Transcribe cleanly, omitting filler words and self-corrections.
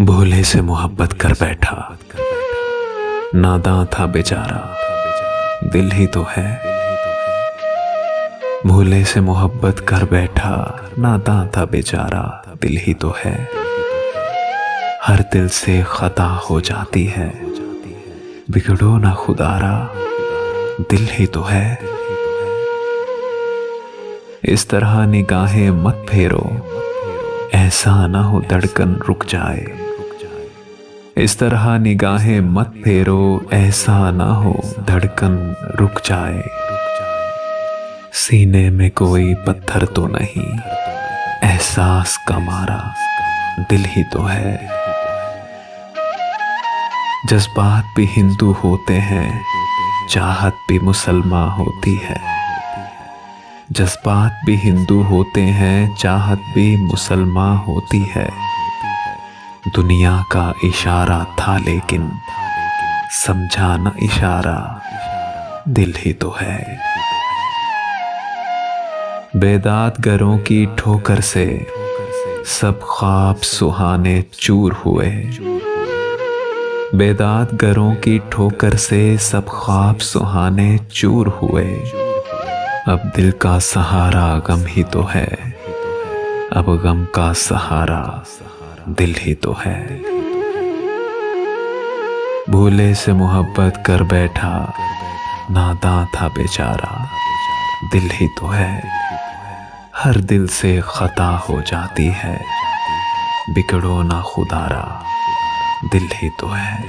भोले से मोहब्बत कर बैठा, नादां था बेचारा, दिल ही तो है। भोले से मोहब्बत कर बैठा, नादां था बेचारा, दिल ही तो है। हर दिल से खता हो जाती है, बिगड़ो ना खुदारा, दिल ही तो है। इस तरह निगाहें मत फेरो, ऐसा ना हो धड़कन रुक जाए। इस तरह निगाहें मत फेरो, ऐसा ना हो धड़कन रुक जाए। सीने में कोई पत्थर तो नहीं, एहसास का मारा दिल ही तो है। जज्बात भी हिंदू होते हैं, चाहत भी मुसलमान होती है। जज्बात भी हिंदू होते हैं, चाहत भी मुसलमान होती है। दुनिया का इशारा था लेकिन समझा न इशारा, दिल ही तो है। बेदात गरों की ठोकर से सब ख्वाब सुहाने चूर हुए। बेदात गरों की ठोकर से सब ख्वाब सुहाने चूर हुए। अब दिल का सहारा गम ही तो है, अब गम का सहारा दिल ही तो है। भोले से मोहब्बत कर बैठा, नादां था बेचारा, दिल ही तो है। हर दिल से खता हो जाती है, बिगड़ो ना खुदारा, दिल ही तो है।